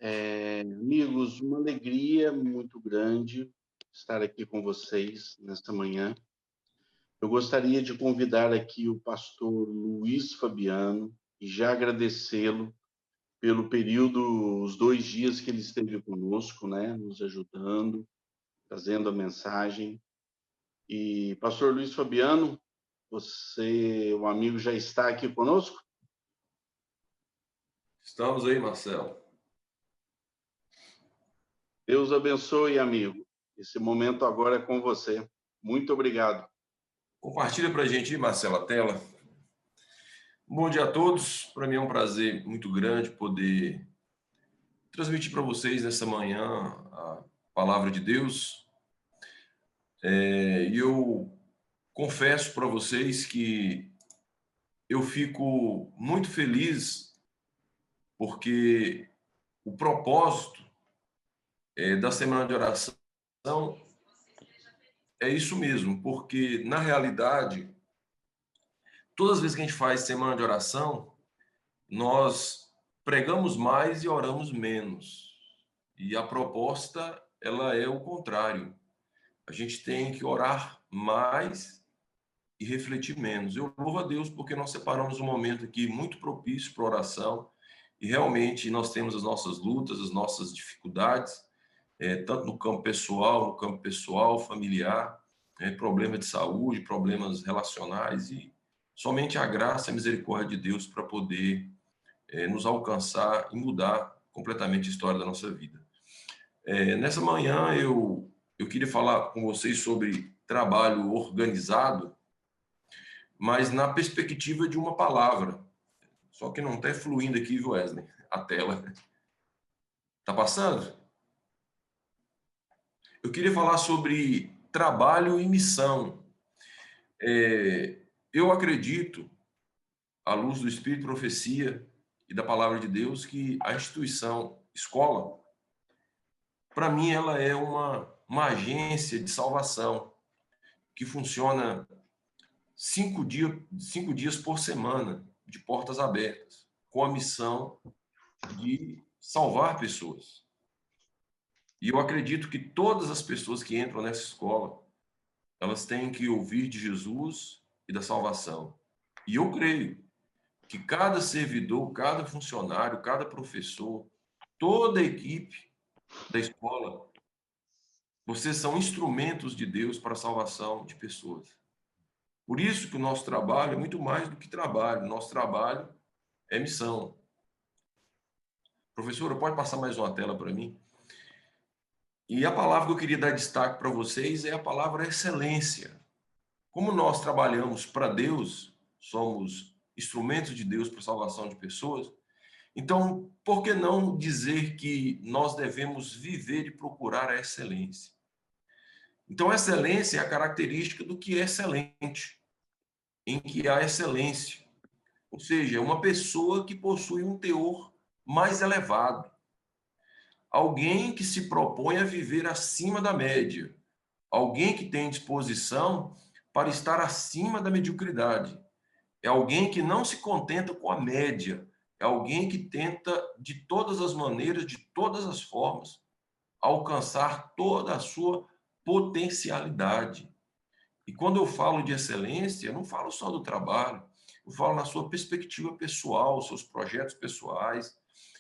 Amigos, uma alegria muito grande estar aqui com vocês nesta manhã. Eu gostaria de convidar aqui o pastor Luiz Fabiano e já agradecê-lo pelo período, os 2 dias que ele esteve conosco, né, nos ajudando, trazendo a mensagem. E, pastor Luiz Fabiano, você, o amigo, já está aqui conosco? Estamos aí, Marcelo. Deus abençoe, amigo. Esse momento agora é com você. Muito obrigado. Compartilha para a gente aí, Marcelo, a tela. Bom dia a todos. Para mim é um prazer muito grande poder transmitir para vocês nessa manhã a palavra de Deus. E eu confesso para vocês que eu fico muito feliz porque o propósito da semana de oração é isso mesmo, porque na realidade, todas as vezes que a gente faz semana de oração, nós pregamos mais e oramos menos. E a proposta, ela é o contrário. A gente tem que orar mais e refletir menos. Eu louvo a Deus porque nós separamos um momento aqui muito propício para oração e realmente nós temos as nossas lutas, as nossas dificuldades, tanto no campo pessoal, familiar, problemas de saúde, problemas relacionais e somente a graça e a misericórdia de Deus para poder nos alcançar e mudar completamente a história da nossa vida. Nessa manhã eu queria falar com vocês sobre trabalho organizado, mas na perspectiva de uma palavra. Só que não está fluindo aqui, viu, Wesley? A tela. Está passando? Eu queria falar sobre trabalho e missão. Eu acredito, à luz do Espírito e Profecia e da Palavra de Deus, que a instituição escola, para mim, ela é uma agência de salvação que funciona 5 dias por semana, de portas abertas, com a missão de salvar pessoas. E eu acredito que todas as pessoas que entram nessa escola, elas têm que ouvir de Jesus e da salvação. E eu creio que cada servidor, cada funcionário, cada professor, toda a equipe da escola, vocês são instrumentos de Deus para a salvação de pessoas. Por isso que o nosso trabalho é muito mais do que trabalho. Nosso trabalho é missão. Professora, pode passar mais uma tela para mim? E a palavra que eu queria dar destaque para vocês é a palavra excelência. Como nós trabalhamos para Deus, somos instrumentos de Deus para a salvação de pessoas, então, por que não dizer que nós devemos viver e procurar a excelência? Então, a excelência é a característica do que é excelente, em que há excelência. Ou seja, é uma pessoa que possui um teor mais elevado. Alguém que se propõe a viver acima da média. Alguém que tem disposição para estar acima da mediocridade. É alguém que não se contenta com a média. É alguém que tenta, de todas as maneiras, de todas as formas, alcançar toda a sua potencialidade. E quando eu falo de excelência, eu não falo só do trabalho, eu falo na sua perspectiva pessoal, seus projetos pessoais,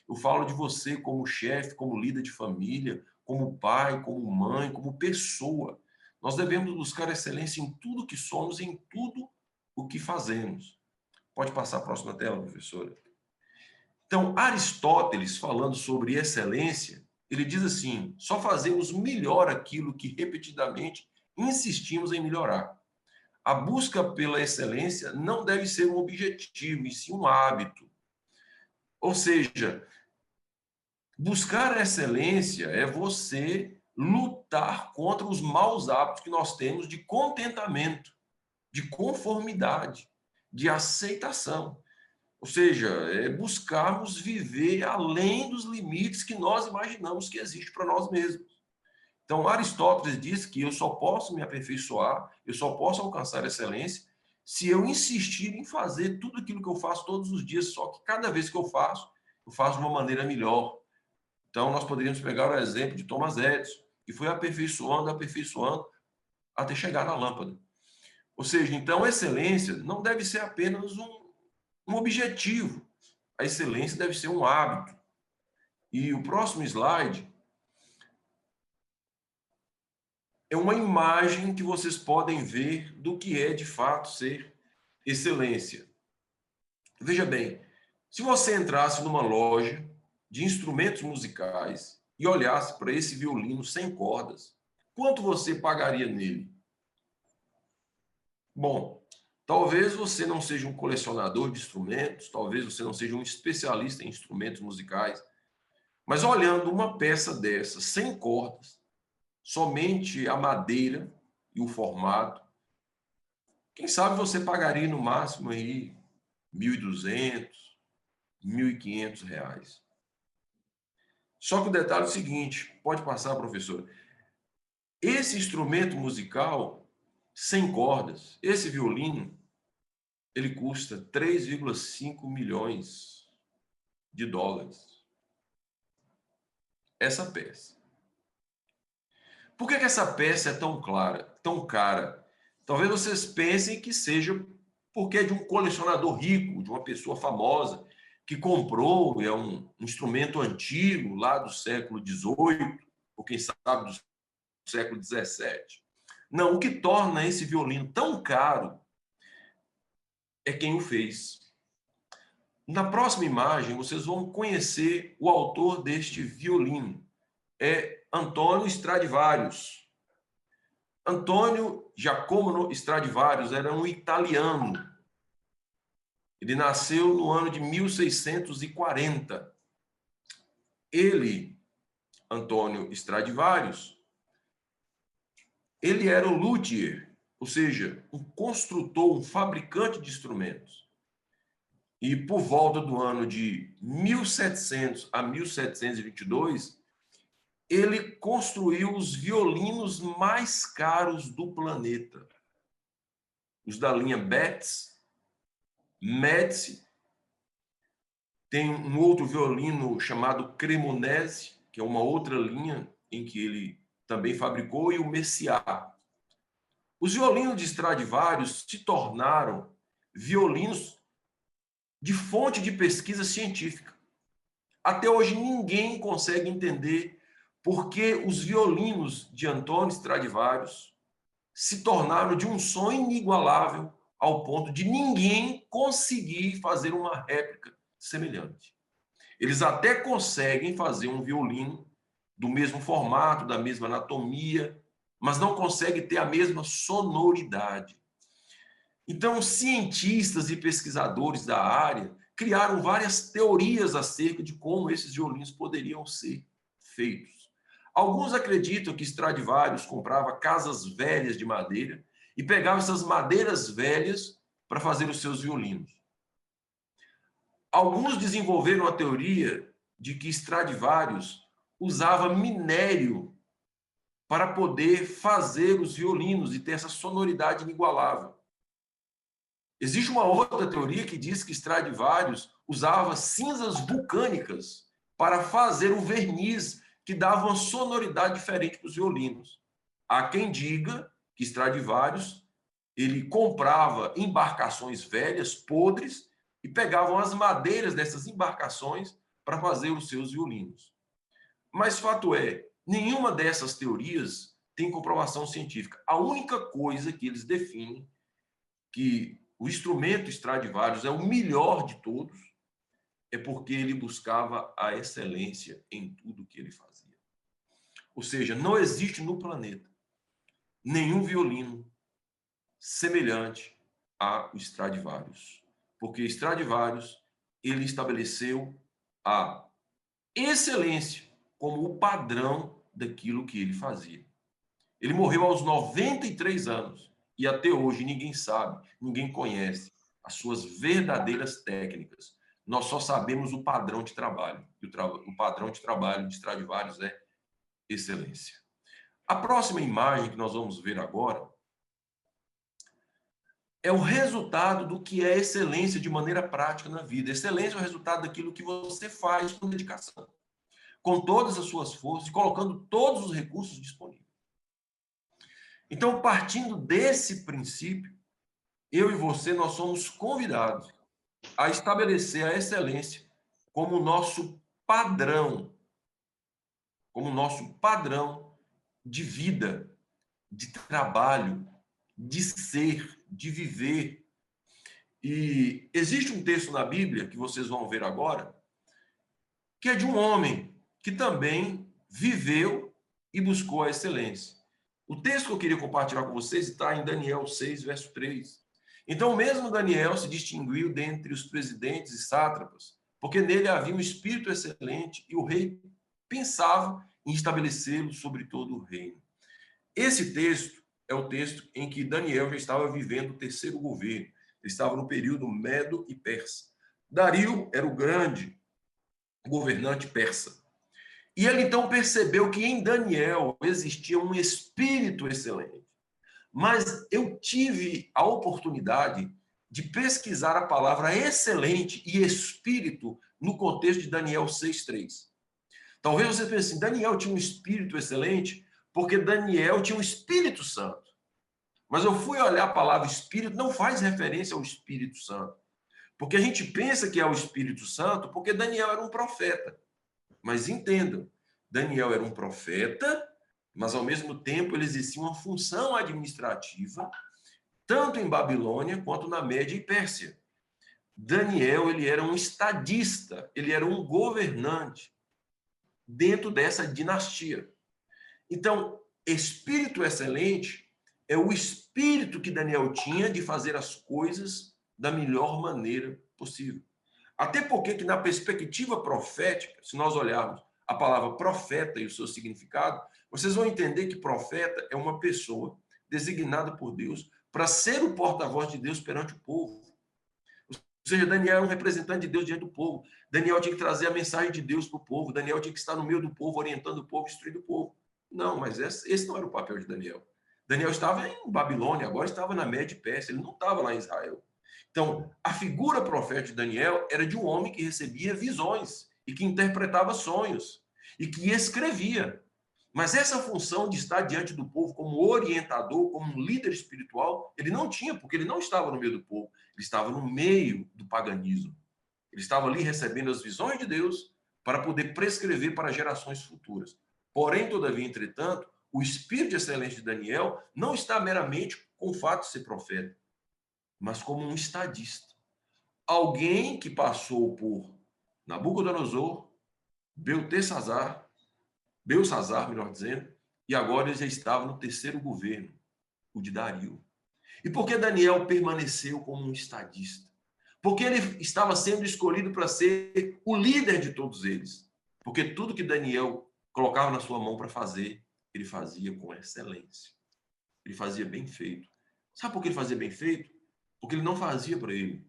eu falo de você como chefe, como líder de família, como pai, como mãe, como pessoa. Nós devemos buscar excelência em tudo que somos, em tudo o que fazemos. Pode passar a próxima tela, professora. Então, Aristóteles, falando sobre excelência, ele diz assim: só fazemos melhor aquilo que repetidamente insistimos em melhorar. A busca pela excelência não deve ser um objetivo, e sim um hábito. Ou seja, buscar a excelência é você lutar contra os maus hábitos que nós temos de contentamento, de conformidade, de aceitação. Ou seja, é buscarmos viver além dos limites que nós imaginamos que existe para nós mesmos. Então, Aristóteles diz que eu só posso me aperfeiçoar, eu só posso alcançar excelência se eu insistir em fazer tudo aquilo que eu faço todos os dias, só que cada vez que eu faço de uma maneira melhor. Então, nós poderíamos pegar o exemplo de Thomas Edison, que foi aperfeiçoando, aperfeiçoando, até chegar na lâmpada. Ou seja, então, excelência não deve ser apenas um objetivo. A excelência deve ser um hábito. E o próximo slide é uma imagem que vocês podem ver do que é, de fato, ser excelência. Veja bem, se você entrasse numa loja de instrumentos musicais e olhasse para esse violino sem cordas, quanto você pagaria nele? Bom, talvez você não seja um colecionador de instrumentos, talvez você não seja um especialista em instrumentos musicais, mas olhando uma peça dessa sem cordas, somente a madeira e o formato, quem sabe você pagaria no máximo aí 1.200, R$ 1.500. Só que o detalhe é o seguinte, pode passar, professor. Esse instrumento musical sem cordas, esse violino, ele custa 3,5 milhões de dólares. Essa peça. Por que essa peça é tão clara, tão cara? Talvez vocês pensem que seja porque é de um colecionador rico, de uma pessoa famosa, que comprou, é um instrumento antigo, lá do século XVIII, ou quem sabe do século XVII. Não, o que torna esse violino tão caro é quem o fez. Na próxima imagem, vocês vão conhecer o autor deste violino. É Antônio Stradivarius. Antônio Giacomo Stradivarius era um italiano. Ele nasceu no ano de 1640. Ele, Antônio Stradivarius, ele era o luthier, ou seja, um construtor, um fabricante de instrumentos. E por volta do ano de 1700 a 1722, ele construiu os violinos mais caros do planeta. Os da linha Betz, Médici, tem um outro violino chamado Cremonese, que é uma outra linha em que ele também fabricou, e o Messiaen. Os violinos de Stradivarius se tornaram violinos de fonte de pesquisa científica. Até hoje ninguém consegue entender por que os violinos de Antônio Stradivarius se tornaram de um som inigualável ao ponto de ninguém conseguir fazer uma réplica semelhante. Eles até conseguem fazer um violino do mesmo formato, da mesma anatomia, mas não conseguem ter a mesma sonoridade. Então, cientistas e pesquisadores da área criaram várias teorias acerca de como esses violinos poderiam ser feitos. Alguns acreditam que Stradivarius comprava casas velhas de madeira e pegava essas madeiras velhas para fazer os seus violinos. Alguns desenvolveram a teoria de que Stradivarius usava minério para poder fazer os violinos e ter essa sonoridade inigualável. Existe uma outra teoria que diz que Stradivarius usava cinzas vulcânicas para fazer o verniz que dava uma sonoridade diferente para os violinos. Há quem diga que Stradivarius ele comprava embarcações velhas, podres, e pegavam as madeiras dessas embarcações para fazer os seus violinos. Mas fato é, nenhuma dessas teorias tem comprovação científica. A única coisa que eles definem que o instrumento Stradivarius é o melhor de todos é porque ele buscava a excelência em tudo que ele fazia. Ou seja, não existe no planeta nenhum violino semelhante ao Stradivarius, porque Stradivarius ele estabeleceu a excelência como o padrão daquilo que ele fazia. Ele morreu aos 93 anos e até hoje ninguém sabe, ninguém conhece as suas verdadeiras técnicas. Nós só sabemos o padrão de trabalho. E o padrão de trabalho de Stradivarius é excelência. A próxima imagem que nós vamos ver agora é o resultado do que é excelência de maneira prática na vida. Excelência é o resultado daquilo que você faz com dedicação. com todas as suas forças, colocando todos os recursos disponíveis. Então, partindo desse princípio, eu e você, nós somos convidados a estabelecer a excelência como nosso padrão de vida, de trabalho, de ser, de viver. E existe um texto na Bíblia, que vocês vão ver agora, que é de um homem que também viveu e buscou a excelência. O texto que eu queria compartilhar com vocês está em Daniel 6, verso 3. Então, mesmo Daniel se distinguiu dentre os presidentes e sátrapas, porque nele havia um espírito excelente e o rei pensava em estabelecê-lo sobre todo o reino. Esse texto é o texto em que Daniel já estava vivendo o terceiro governo. Ele estava no período Medo e Persa. Dario era o grande governante persa. E ele então percebeu que em Daniel existia um espírito excelente. Mas eu tive a oportunidade de pesquisar a palavra excelente e espírito no contexto de Daniel 6:3. Talvez você pense assim, Daniel tinha um espírito excelente porque Daniel tinha um Espírito Santo. Mas eu fui olhar a palavra espírito, não faz referência ao Espírito Santo. Porque a gente pensa que é o Espírito Santo porque Daniel era um profeta. Mas entendam, Daniel era um profeta, mas ao mesmo tempo ele exercia uma função administrativa, tanto em Babilônia quanto na Média e Pérsia. Daniel, ele era um estadista, ele era um governante dentro dessa dinastia. Então, espírito excelente é o espírito que Daniel tinha de fazer as coisas da melhor maneira possível. Até porque que na perspectiva profética, se nós olharmos a palavra profeta e o seu significado, vocês vão entender que profeta é uma pessoa designada por Deus para ser o porta-voz de Deus perante o povo. Ou seja, Daniel é um representante de Deus diante do povo. Daniel tinha que trazer a mensagem de Deus para o povo. Daniel tinha que estar no meio do povo, orientando o povo, instruindo o povo. Não, mas esse não era o papel de Daniel. Daniel estava em Babilônia, agora estava na Média e Pérsia, ele não estava lá em Israel. Então, a figura profética de Daniel era de um homem que recebia visões e que interpretava sonhos e que escrevia. Mas essa função de estar diante do povo como orientador, como um líder espiritual, ele não tinha, porque ele não estava no meio do povo, ele estava no meio do paganismo. Ele estava ali recebendo as visões de Deus para poder prescrever para gerações futuras. Porém, todavia, entretanto, o espírito de excelência de Daniel não está meramente com o fato de ser profeta, mas como um estadista. Alguém que passou por Nabucodonosor, Beltesazar, melhor dizendo, e agora ele já estava no terceiro governo, o de Dario. E por que Daniel permaneceu como um estadista? Porque ele estava sendo escolhido para ser o líder de todos eles. Porque tudo que Daniel colocava na sua mão para fazer, ele fazia com excelência. Ele fazia bem feito. Sabe por que ele fazia bem feito? Porque ele não fazia para ele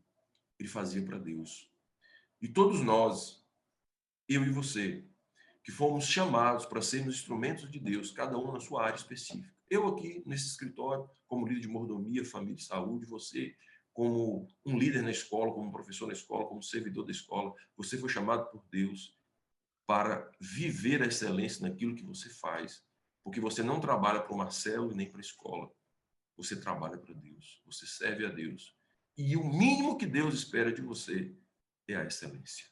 fazia para Deus. E todos nós, eu e você, que fomos chamados para sermos instrumentos de Deus, cada um na sua área específica. Eu aqui nesse escritório, como líder de mordomia, família e saúde, você como um líder na escola, como um professor na escola, como servidor da escola, você foi chamado por Deus para viver a excelência naquilo que você faz, porque você não trabalha para o Marcelo e nem para a escola. Você trabalha para Deus, você serve a Deus. E o mínimo que Deus espera de você é a excelência.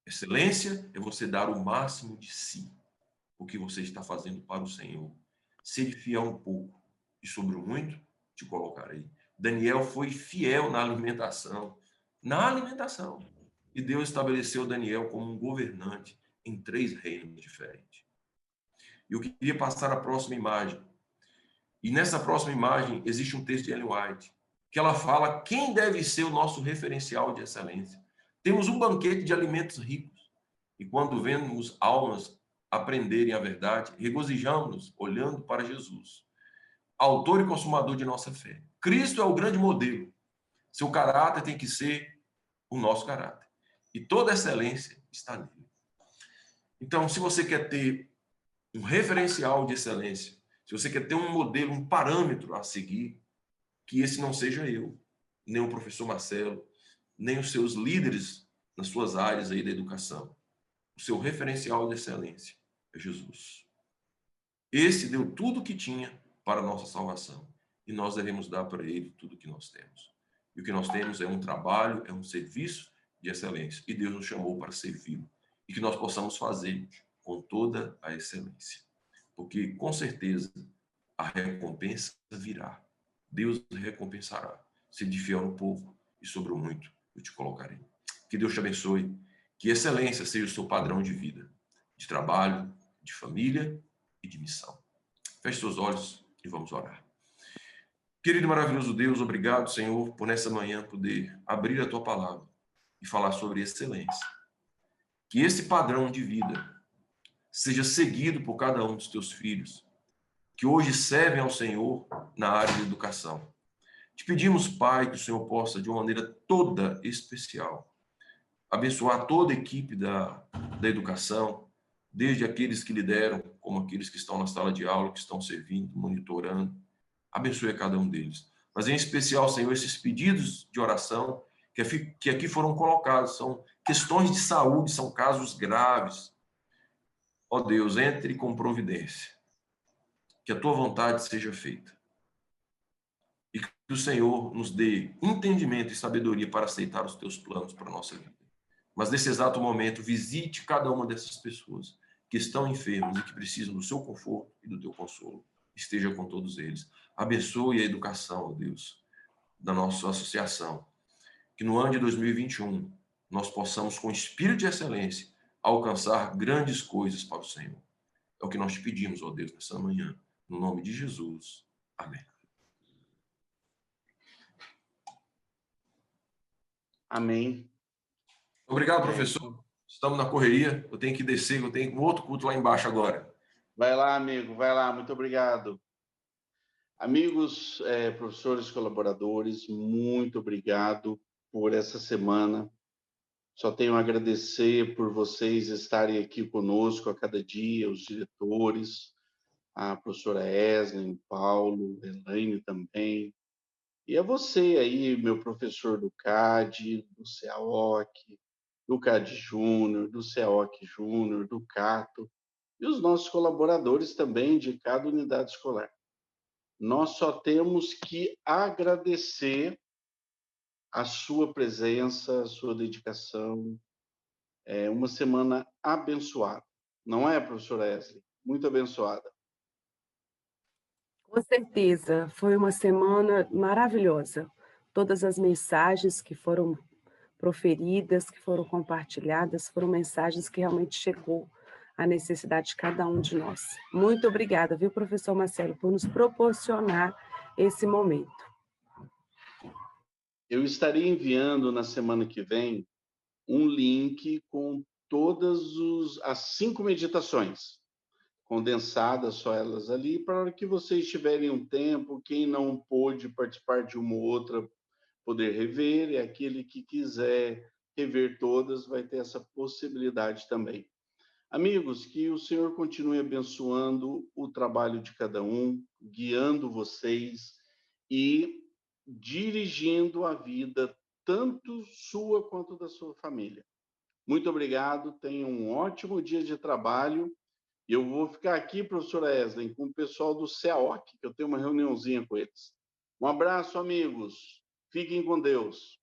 Excelência é você dar o máximo de si, o que você está fazendo para o Senhor. Ser fiel um pouco, e sobre o muito te colocarei. Daniel foi fiel na alimentação. Na alimentação. E Deus estabeleceu Daniel como um governante em 3 reinos diferentes. Eu queria passar a próxima imagem. E nessa próxima imagem existe um texto de Ellen White, que ela fala quem deve ser o nosso referencial de excelência. Temos um banquete de alimentos ricos, e quando vemos almas aprenderem a verdade, regozijamos-nos olhando para Jesus, autor e consumador de nossa fé. Cristo é o grande modelo. Seu caráter tem que ser o nosso caráter. E toda excelência está nele. Então, se você quer ter um referencial de excelência, se você quer ter um modelo, um parâmetro a seguir, que esse não seja eu, nem o professor Marcelo, nem os seus líderes nas suas áreas aí da educação. o seu referencial de excelência é Jesus. Esse deu tudo o que tinha para a nossa salvação. E nós devemos dar para ele tudo o que nós temos. E o que nós temos é um trabalho, é um serviço de excelência. E Deus nos chamou para servi-lo. E que nós possamos fazer com toda a excelência. Porque, com certeza, a recompensa virá. Deus recompensará. Sede fiel no pouco e sobre o muito eu te colocarei. Que Deus te abençoe. Que excelência seja o seu padrão de vida, de trabalho, de família e de missão. Feche seus olhos e vamos orar. Querido e maravilhoso Deus, obrigado, Senhor, por nessa manhã poder abrir a tua palavra e falar sobre excelência. Que esse padrão de vida seja seguido por cada um dos teus filhos, que hoje servem ao Senhor na área de educação. Te pedimos, Pai, que o Senhor possa, de uma maneira toda especial, abençoar toda a equipe da educação, desde aqueles que lideram, como aqueles que estão na sala de aula, que estão servindo, monitorando. Abençoe a cada um deles. Mas, em especial, Senhor, esses pedidos de oração que aqui foram colocados, são questões de saúde, são casos graves. Ó Deus, entre com providência. Que a tua vontade seja feita. E que o Senhor nos dê entendimento e sabedoria para aceitar os teus planos para a nossa vida. Mas nesse exato momento, visite cada uma dessas pessoas que estão enfermas e que precisam do seu conforto e do teu consolo. Esteja com todos eles. Abençoe a educação, ó Deus, da nossa associação. Que no ano de 2021 nós possamos, com espírito de excelência, alcançar grandes coisas para o Senhor. É o que nós te pedimos, ó Deus, nessa manhã. No nome de Jesus. Amém. Amém. Obrigado, professor. Estamos na correria. Eu tenho que descer, eu tenho um outro culto lá embaixo agora. Vai lá, amigo, vai lá. Muito obrigado. Amigos, professores, colaboradores, muito obrigado por essa semana. Só tenho a agradecer por vocês estarem aqui conosco a cada dia, os diretores, a professora Eslen, Paulo, Elaine também. E a você aí, meu professor do CAD, do CAOC, do CAD Júnior, do CAOC Júnior, do CATO, e os nossos colaboradores também de cada unidade escolar. Nós só temos que agradecer a sua presença, a sua dedicação. É uma semana abençoada. Não é, professora Esli? Muito abençoada. Com certeza, foi uma semana maravilhosa. Todas as mensagens que foram proferidas, que foram compartilhadas, foram mensagens que realmente chegou à necessidade de cada um de nós. Muito obrigada, viu, professor Marcelo, por nos proporcionar esse momento. Eu estarei enviando na semana que vem um link com todas as 5 meditações, condensadas só elas ali, para a hora que vocês tiverem um tempo, quem não pôde participar de uma ou outra, poder rever, e aquele que quiser rever todas, vai ter essa possibilidade também. Amigos, que o Senhor continue abençoando o trabalho de cada um, guiando vocês e dirigindo a vida, tanto sua quanto da sua família. Muito obrigado, tenham um ótimo dia de trabalho. E eu vou ficar aqui, professora Eslen, com o pessoal do CEAOC, que eu tenho uma reuniãozinha com eles. Um abraço, amigos. Fiquem com Deus.